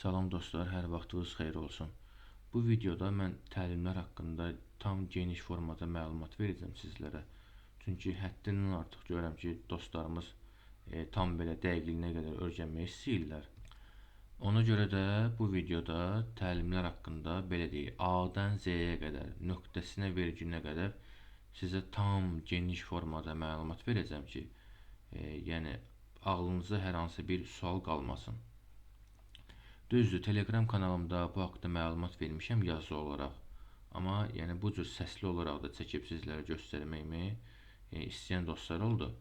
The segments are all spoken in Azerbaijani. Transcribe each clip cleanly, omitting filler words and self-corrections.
Salam dostlar, hər vaxtınız xeyir olsun. Bu videoda mən təlimlər haqqında tam geniş formada məlumat verəcəm sizlərə. Çünki həddindən artıq görürəm ki, dostlarımız tam belə dəqiqliyinə qədər öyrənmək istəyirlər. Ona görə də bu videoda təlimlər haqqında belə deyək, A-dan Z-yə qədər, nöqtəsinə, vergülünə qədər sizə tam geniş formada məlumat verəcəm ki, yəni ağlınıza hər hansı bir sual qalmasın. Düzdür, Telegram kanalımda bu haqda məlumat vermişəm yazılı olaraq. Amma yəni bu cür səsli olaraq da çəkib sizlərə göstərməyimi istəyən dostlar oldu.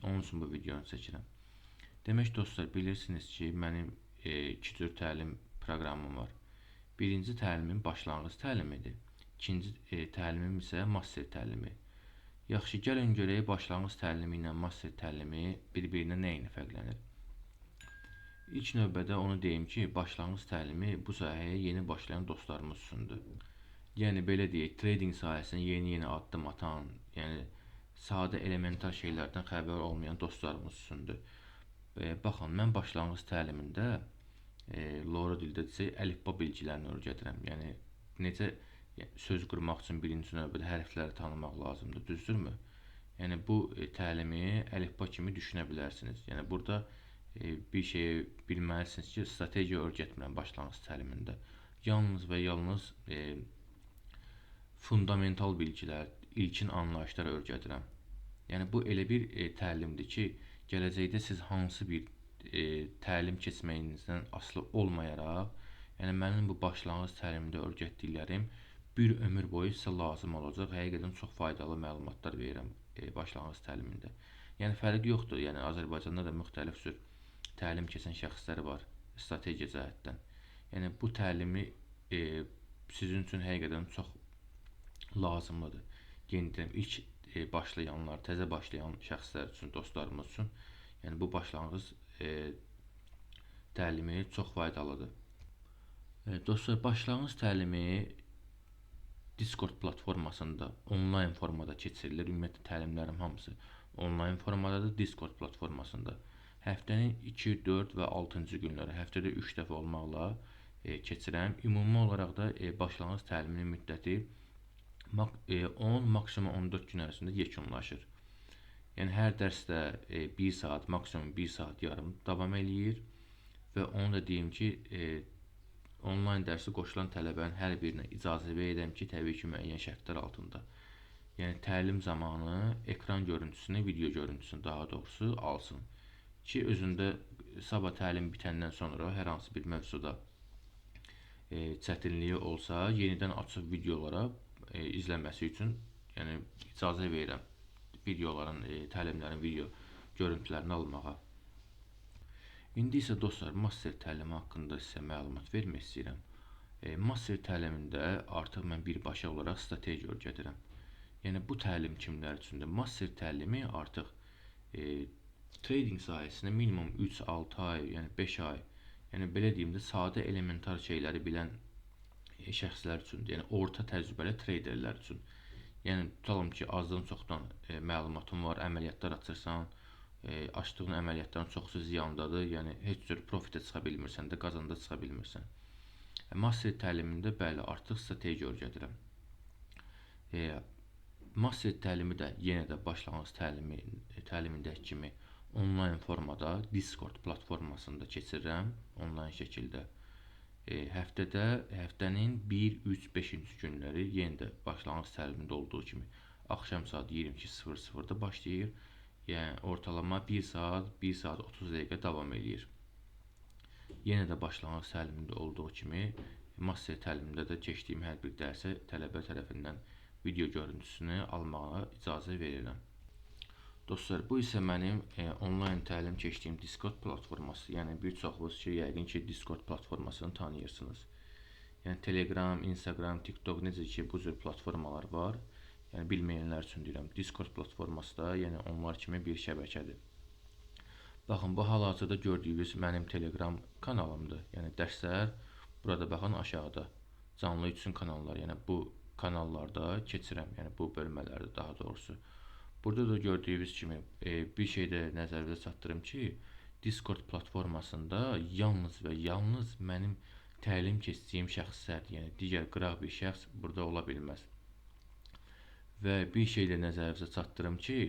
Onun üçün bu videonu çəkirəm. Demək dostlar, bilirsiniz ki, mənim iki cür təlim proqramım var. Birinci təlimim başlanğıc təlimidir. İkinci təlimim isə master təlimi. Yaxşı, gəlin görək başlanğıc təlimi ilə master təlimi bir-birinə nə ilə fərqlənir? İlk növbədə onu deyim ki, başlanğıc təlimi bu sahəyə yeni başlayan dostlarımız üçündür. Yəni belə deyək, trading sahəsinə yeni addım atan, yəni sadə elementar şeylərdən xəbər olmayan dostlarımız üçündür. Baxın, mən başlanğıc təlimində Loro dildə desək, əlifba bilgilərini öyrədirəm. Yəni necə söz qurmaq üçün birinci növbədə hərfləri tanımaq lazımdır, düzdürmü? Yəni bu təlimi əlifba kimi düşünə bilərsiniz. Yəni burada bir şeyi bilməlisiniz ki, strategiya öyrətmirəm başlanğıc təlimində. Yalnız və yalnız fundamental bilgilər, ilkin anlayışlar öyrədirəm. Yəni bu elə bir təlimdir ki, gələcəkdə siz hansı bir təlim keçməyinizdən asılı olmayaraq, yəni mənim bu başlanğıc təlimində öyrətdiklərim bir ömür boyu sizə lazım olacaq. Həqiqətən çox faydalı məlumatlar verirəm başlanğıc təlimində. Yəni fərqi yoxdur. Yəni Azərbaycanda da müxtəlif cür təlim keçən şəxslər var strategiya cəhətdən. Yəni bu təlimi sizin üçün həqiqətən çox lazımlıdır. Yenə deyirəm, ilk başlayanlar, təzə başlayan şəxslər üçün, dostlarımız üçün, yəni bu başlanğıc təlimi çox faydalıdır. Dostlar, başlanğıc təlimi Discord platformasında onlayn formada keçirilir. Ümumiyyətlə təlimlərim hamısı onlayn formadadır, Discord platformasında. Həftənin 2, 4 və 6-cı günləri, həftədə 3 dəfə olmaqla keçirəm. Ümumi olaraq da başlanğıc təliminin müddəti 10, maksimum 14 gün ərzində yekunlaşır. Yəni hər dərsdə 1 saat, maksimum 1 saat yarım davam eləyir və onu da deyim ki, onlayn dərsi qoşulan tələbənin hər birinə icazə verirəm ki, təbii ki, müəyyən şərtlər altında. Yəni təlim zamanı ekran görüntüsünü, video görüntüsünü daha doğrusu alsın ki, özündə sabah təlim bitəndən sonra hər hansı bir mövzuda çətinliyi olsa, yenidən açıq videolara izləməsi üçün yəni icazə verirəm videoların, təlimlərin video görüntülərini almağa. İndi isə dostlar, master təlimi haqqında sizə məlumat vermək istəyirəm. Master təlimində artıq mən birbaşa olaraq strategiya öyrədirəm. Yəni bu təlim kimlər üçündür? Master təlimi artıq trading sahəsində minimum 3-6 ay, yəni 5 ay, yəni belə deyim də sadə elementar şeyləri bilən şəxslər üçündür. Yəni orta təcrübəli traderlər üçün. Yəni tutalım ki, azdan çoxdan məlumatın var, əməliyyatlar açırsan, açdığın əməliyyatların çoxsu ziyandadır. Yəni heç cür profitə çıxa bilmirsən də, qazanda çıxa bilmirsən. Master təlimində bəli, artıq strategiya öyrədirəm. Master təlimi də yenə də başlanğıc təlimindəki kimi onlayn formada Discord platformasında keçirirəm, onlayn şəkildə. Həftənin 1, 3, 5-ci günləri yenə də başlanğıc təlimində olduğu kimi axşam saat 22:00-da başlayır. Yəni ortalama 1 saat, 1 saat 30 dəqiqə davam eləyir. Yenə də başlanğıc təlimində olduğu kimi master təlimində də keçdiyim hər bir dərsə tələbə tərəfindən video görüntüsünü almağa icazə verirəm. Dostlar, bu isə mənim onlayn təlim keçdiyim Discord platforması. Yəni bir çoxunuz ki, yəqin ki, Discord platformasını tanıyırsınız. Yəni Telegram, Instagram, TikTok necə ki, bu cür platformalar var. Yəni bilməyənlər üçün deyirəm, Discord platforması da yəni onlar kimi bir şəbəkədir. Baxın, bu hal-hazırda gördüyünüz mənim Telegram kanalımdır. Yəni dərslər burada baxın aşağıda. Canlı üçün kanallar, yəni bu kanallarda keçirəm. Yəni bu bölmələrdə daha doğrusu. Burada da gördüyünüz kimi bir şey də nəzərinizə çatdırım ki, Discord platformasında yalnız və yalnız mənim təlim keçdiyim şəxslərdir. Yəni digər qıraq bir şəxs burada ola bilməz. Və bir şey də nəzərinizə çatdırım ki,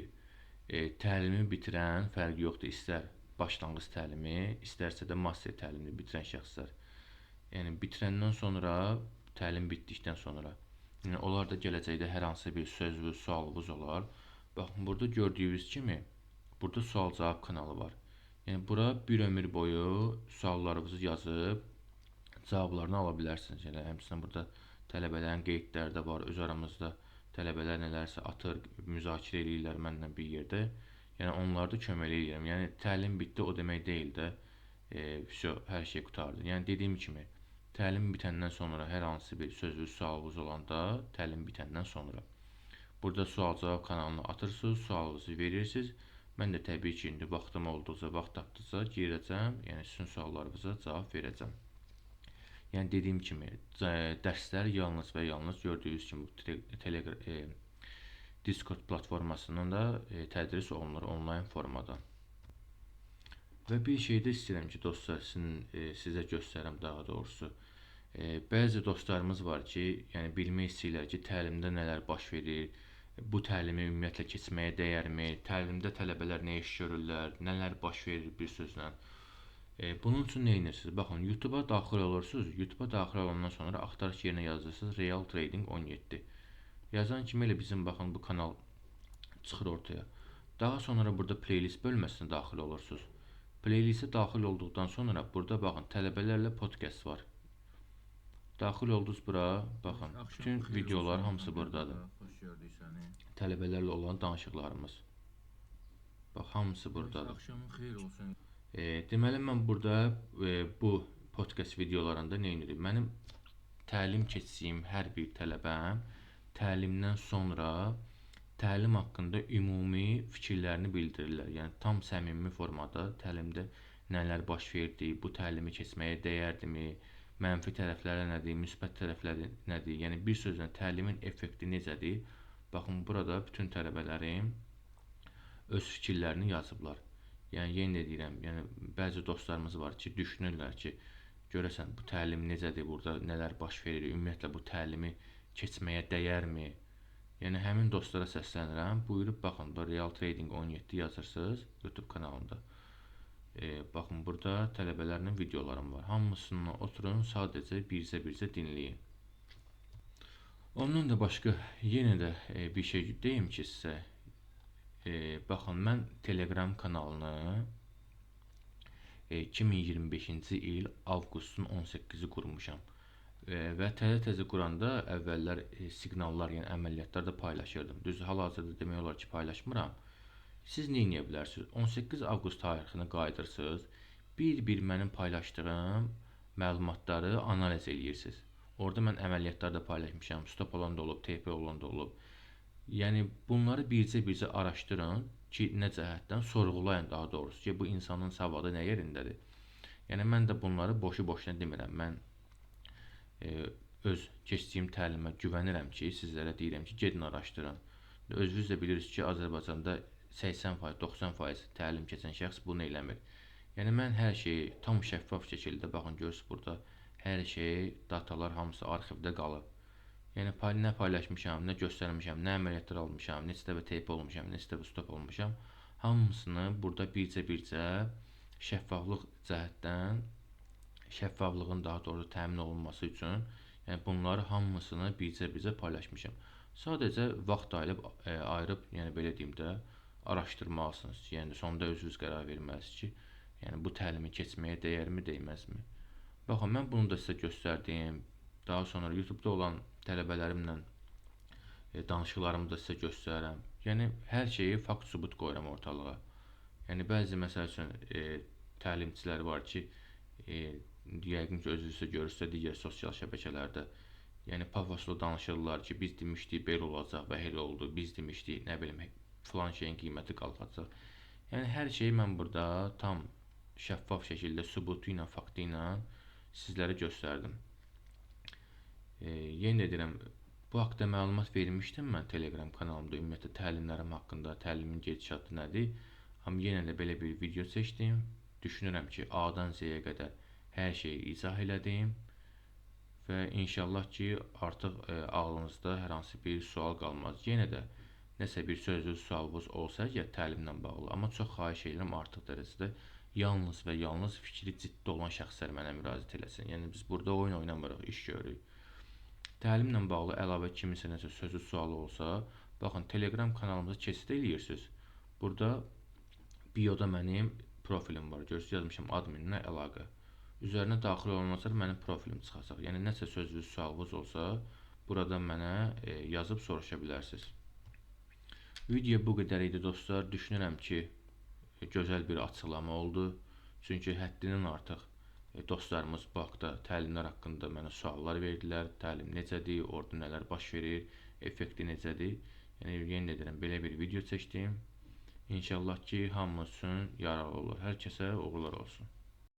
təlimi bitirən fərqi yoxdur. İstər başlanğıc təlimi, istərsə də master təlimini bitirən şəxslər. Yəni bitirəndən sonra, təlim bitdikdən sonra, yəni onlar da gələcəkdə hər hansı bir sözünüz, sualınız olar. Baxın, burada gördüyünüz kimi, burada sual-cavab kanalı var. Yəni bura bir ömür boyu suallarınızı yazıb cavablarını ala bilərsiniz. Yəni həmçinin burada tələbələrin qeydləri də var. Öz aramızda tələbələr nələrsə atır, müzakirə edirlər mənlə bir yerdə. Yəni onlara da kömək edirəm. Yəni təlim bitdi o demək deyil də, hər şey qurtardı. Yəni dediyim kimi, təlim bitəndən sonra hər hansı bir sözünüz, sualınız olanda, təlim bitəndən sonra burada sual-cavab kanalına atırsınız, sualınızı verirsiniz. Mən də təbii ki, indi vaxtım olduqca, vaxt tapdıqca girəcəm, yəni sizin suallarınıza cavab verəcəm. Yəni dediyim kimi, dərslər yalnız və yalnız gördüyünüz kimi Discord platformasından da tədris olunur onlayn formada. Və bir şey də istəyirəm ki, dostlar, sizə göstərəm daha doğrusu. Bəzi dostlarımız var ki, yəni bilmək istəyirlər ki, təlimdə nələr baş verir, bu təlimi ümumiyyətlə keçməyə dəyərmi, təlimdə tələbələr nə iş görürlər, nələr baş verir bir sözlə. Bunun üçün nə edirsiniz? Baxın, YouTube-a daxil olursunuz. YouTube-a daxil olandan sonra axtarış yerinə yazırsınız Real Trading 17. Yazan kimi elə bizim baxın bu kanal çıxır ortaya. Daha sonra burada playlist bölməsinə daxil olursunuz. Playlistə daxil olduqdan sonra burada baxın tələbələrlə podcast var. Daxil oldunuz bura, baxın, bütün videolar hamısı buradadır. Tələbələrlə olan danışıqlarımız. Bax, hamısı buradadır. Axşamın xeyir olsun. Deməli, mən burada bu podcast videolarında nə edirik? Mənim təlim keçdiyim hər bir tələbəm təlimdən sonra təlim haqqında ümumi fikirlərini bildirirlər. Yəni, tam səmimi formada təlimdə nələr baş verdi, bu təlimi keçməyə dəyərdimi, mənfi tərəfləri nədir, müsbət tərəfləri nədir? Yəni, bir sözlə təlimin effekti necədir? Baxın, burada bütün tələbələrim öz fikirlərini yazıblar. Yəni, yenə deyirəm, yəni, bəzi dostlarımız var ki, düşünürlər ki, görəsən, bu təlim necədir, burada nələr baş verir, ümumiyyətlə bu təlimi keçməyə dəyərmi? Yəni, həmin dostlara səslənirəm, buyurub, baxın, Real Trading 17 yazırsınız YouTube kanalında. Baxın, burada tələbələrlə videolarım var. Hamısını oturun, sadəcə bircə dinləyin. Ondan da başqa yenə də bir şey deyim ki sizə. Baxın, mən Telegram kanalını 2025-ci il avqustun 18-i qurmuşam. Və təzə quranda əvvəllər siqnallar, yəni əməliyyatlar da paylaşırdım. Düz hal-hazırda demək olar ki, paylaşmıram. Siz nə edə bilərsiniz? 18 avqust tarixinə qayıdırsınız, bir-bir mənim paylaşdığım məlumatları analiz edirsiniz. Orada mən əməliyyatlar da paylaşmışam, stop olan da olub, TP olan da olub. Yəni, bunları bircə araşdırın ki, nə cəhətdən sorğulayın daha doğrusu ki, bu insanın savadı nə yerindədir. Yəni, mən də bunları boşu-boşuna demirəm. Mən öz keçdiyim təlimə güvənirəm ki, sizlərə deyirəm ki, gedin araşdırın. Özünüz də bilirsiniz ki, Azərbaycanda 80%, 90% təlim keçən şəxs bunu eləmir. Yəni, mən hər şeyi tam şəffaf şəkildə, baxın, görürsünüz burada, hər şey, datalar hamısı arxivdə qalıb. Yəni, nə paylaşmışam, nə göstərmişəm, nə əməliyyatlar almışam, neçə dəfə TP olmuşam, neçə dəfə stop olmuşam, hamısını burada bircə şəffaflıq cəhətdən, şəffaflığın daha doğrusu təmin olunması üçün, yəni bunları hamısını bircə paylaşmışam. Sadəcə vaxt ayırıb, yəni belə deyim də, araşdırmalısınız. Yəni, sonunda özünüz qərar verməlisiniz ki, yəni, bu təlimi keçməyə dəyərmi, dəyməzmi? Baxın, mən bunu da sizə göstərdim. Daha sonra YouTube-da olan tələbələrimlə danışıqlarımı da sizə göstərərəm. Yəni, hər şeyi fakt-sübut qoyuram ortalığa. Yəni, bəzi, məsəl üçün, təlimçilər var ki, yəqin ki, özünüzü görürsünüzsə digər sosial şəbəkələrdə, yəni, pafoslu danışırlar ki, biz demişdik, belə olacaq və elə oldu, biz demişdik, nə bilim, filan şeyin qiyməti qalxacaq. Yəni, hər şeyi mən burada tam şəffaf şəkildə, sübutu ilə, faktı ilə sizlərə göstərdim. Yenə deyirəm, bu haqda məlumat vermişdim mən Telegram kanalımda, ümumiyyətlə təlimlərim haqqında, təlimin gedişatı nədir. Amma yenə də belə bir video seçdim. düşünürəm ki, A-dan Z-yə qədər hər şeyi izah elədim və inşallah ki, artıq ağlınızda hər hansı bir sual qalmaz. Yenə də nəsə bir sözlü sualınız olsa ya təlimlə bağlı, amma çox xahiş edirəm artıq dərəcədə yalnız və yalnız fikri ciddi olan şəxslər mənə müraciət eləsin. Yəni biz burada oyun oynamırıq, iş görürük. Təlimlə bağlı əlavə kimisə nəsə sözlü sualı olsa, baxın, Telegram kanalımıza keçid eləyirsiniz. Burada bioda mənim profilim var. Görürsünüz, yazmışam adminlə əlaqə. Üzərinə daxil olunacaq, mənim profilim çıxacaq. Yəni nəsə sözlü sualınız olsa, burada mənə yazıb soruşa bilərsiniz. Video bu qədər idi dostlar. Düşünürəm ki, gözəl bir açıqlama oldu. Çünki həddindən artıq dostlarımız bu haqda təlimlər haqqında mənə suallar verdilər. Təlim necədir, orada nələr baş verir, effekti necədir? Yəni yenə deyirəm, belə bir video çəkdim. İnşallah ki, hamımız üçün yararlı olur. Hər kəsə uğurlar olsun.